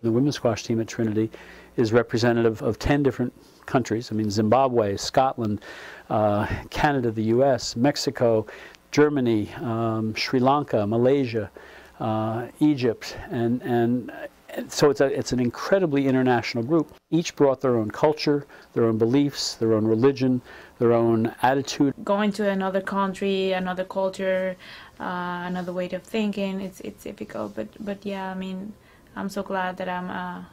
The women's squash team at Trinity is representative of 10 different countries. I mean, Zimbabwe, Scotland, Canada, the US, Mexico, Germany, Sri Lanka, Malaysia, Egypt, and so it's an incredibly international group. Each brought their own culture, their own beliefs, their own religion, their own attitude. Going to another country, another culture, another way of thinking, it's difficult. But yeah, I mean, I'm so glad that I'm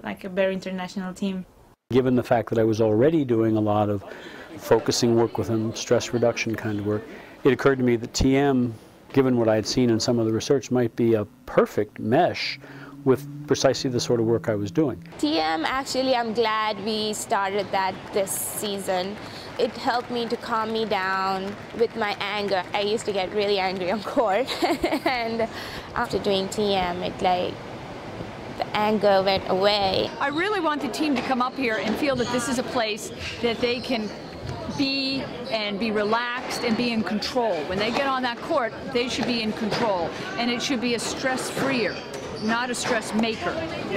like a very international team. Given the fact that I was already doing a lot of focusing work with them, stress reduction kind of work, it occurred to me that TM, given what I had seen in some of the research, might be a perfect mesh with precisely the sort of work I was doing. TM, actually, I'm glad we started that this season. It helped me to calm me down with my anger. I used to get really angry on court, and after doing TM, the anger went away. I really want the team to come up here and feel that this is a place that they can be relaxed and be in control. When they get on that court, they should be in control, and it should be a stress-freer, not a stress maker.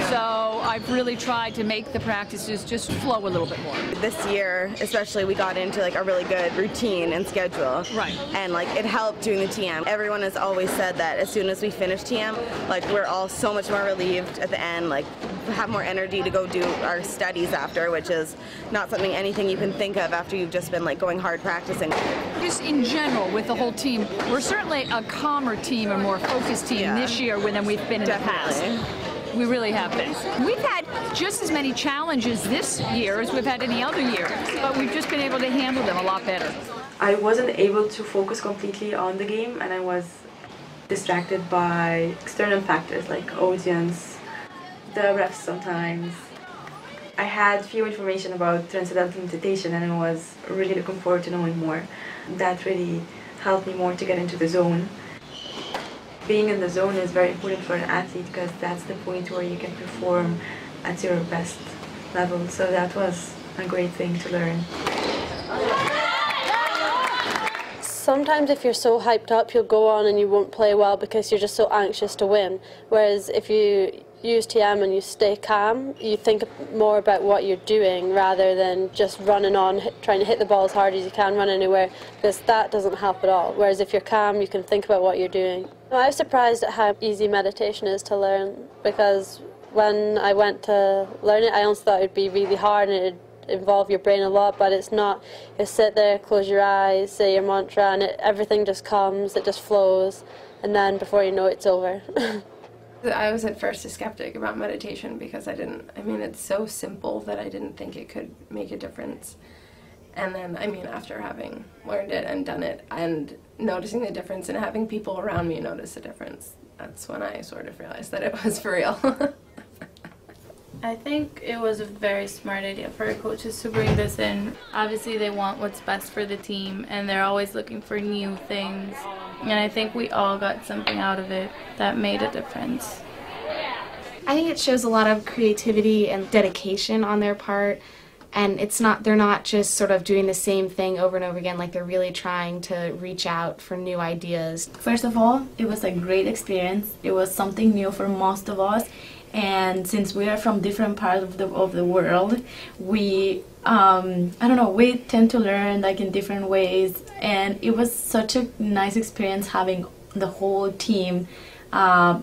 So I've really tried to make the practices just flow a little bit more. This year, especially, we got into like a really good routine and schedule. Right. And like it helped doing the TM. Everyone has always said that as soon as we finish TM, like we're all so much more relieved at the end, like have more energy to go do our studies after, which is not anything you can think of after you've just been like going hard practicing. Just in general with the whole team, we're certainly a calmer team, a more focused team this year than we've been in the past. We really have been. We've had just as many challenges this year as we've had any other year, but we've just been able to handle them a lot better. I wasn't able to focus completely on the game, and I was distracted by external factors like audience, the refs sometimes. I had few information about Transcendental Meditation, and I was really looking forward to knowing more. That really helped me more to get into the zone. Being in the zone is very important for an athlete because that's the point where you can perform at your best level. So that was a great thing to learn. Sometimes if you're so hyped up, you'll go on and you won't play well because you're just so anxious to win. Whereas if you use TM and you stay calm, you think more about what you're doing rather than just running on, trying to hit the ball as hard as you can, run anywhere, because that doesn't help at all. Whereas if you're calm, you can think about what you're doing. I was surprised at how easy meditation is to learn, because when I went to learn it, I almost thought it would be really hard and it'd involve your brain a lot, but it's not. You sit there, close your eyes, say your mantra, and everything just comes, it just flows, and then before you know it, it's over. I was at first a skeptic about meditation because it's so simple that I didn't think it could make a difference. And then, after having learned it and done it and noticing the difference and having people around me notice the difference, that's when I sort of realized that it was for real. I think it was a very smart idea for our coaches to bring this in. Obviously they want what's best for the team and they're always looking for new things. And I think we all got something out of it that made a difference. I think it shows a lot of creativity and dedication on their part. And they're not just sort of doing the same thing over and over again, like they're really trying to reach out for new ideas. First of all, it was a great experience. It was something new for most of us. And since we are from different parts of the world, we we tend to learn like in different ways. And it was such a nice experience having the whole team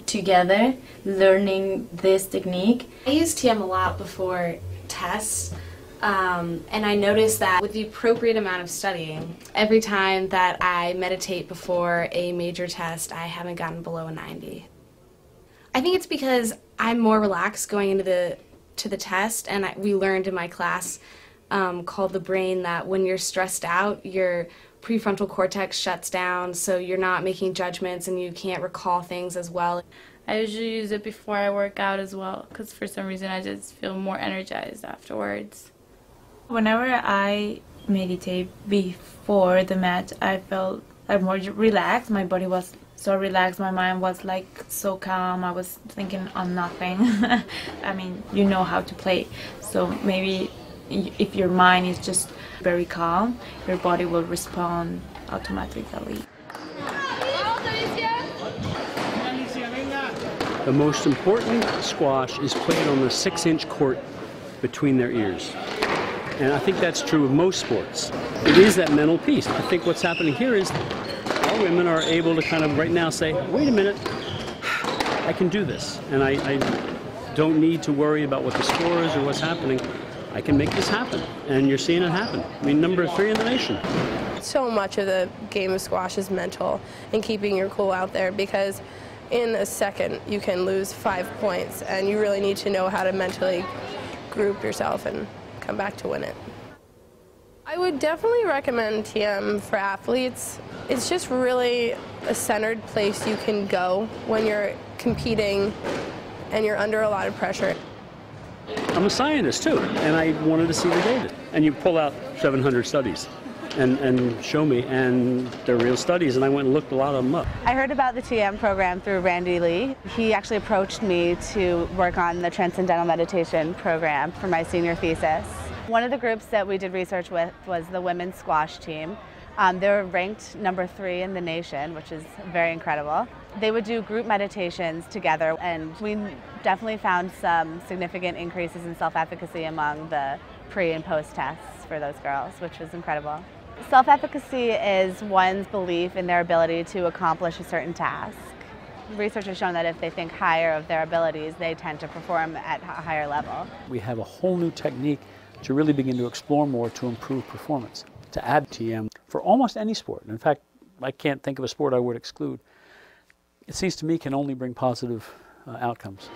together, learning this technique. I use TM a lot before tests. And I noticed that with the appropriate amount of studying, every time that I meditate before a major test, I haven't gotten below a 90. I think it's because I'm more relaxed going into the test, and we learned in my class called The Brain that when you're stressed out, your prefrontal cortex shuts down, so you're not making judgments and you can't recall things as well. I usually use it before I work out as well, because for some reason I just feel more energized afterwards. Whenever I meditate before the match, I felt more relaxed. My body was so relaxed, my mind was like so calm. I was thinking on nothing. You know how to play, so maybe if your mind is just very calm, your body will respond automatically. the most important squash is played on the 6-inch court between their ears. And I think that's true of most sports. It is that mental piece. I think what's happening here is our women are able to kind of right now say, wait a minute, I can do this. And I don't need to worry about what the score is or what's happening. I can make this happen. And you're seeing it happen. I mean, number 3 in the nation. So much of the game of squash is mental and keeping your cool out there, because in a second you can lose 5 points, and you really need to know how to mentally group yourself and come back to win it. I would definitely recommend TM for athletes. It's just really a centered place you can go when you're competing and you're under a lot of pressure. I'm a scientist too, and I wanted to see the data. And you pull out 700 studies and show me, and they're real studies, and I went and looked a lot of them up. I heard about the TM program through Randy Lee. He actually approached me to work on the Transcendental Meditation program for my senior thesis. One of the groups that we did research with was the women's squash team. They were ranked number 3 in the nation, which is very incredible. They would do group meditations together, and we definitely found some significant increases in self-efficacy among the pre and post tests for those girls, which was incredible. Self-efficacy is one's belief in their ability to accomplish a certain task. Research has shown that if they think higher of their abilities, they tend to perform at a higher level. We have a whole new technique to really begin to explore more to improve performance, to add TM for almost any sport. In fact, I can't think of a sport I would exclude. It seems to me can only bring positive outcomes.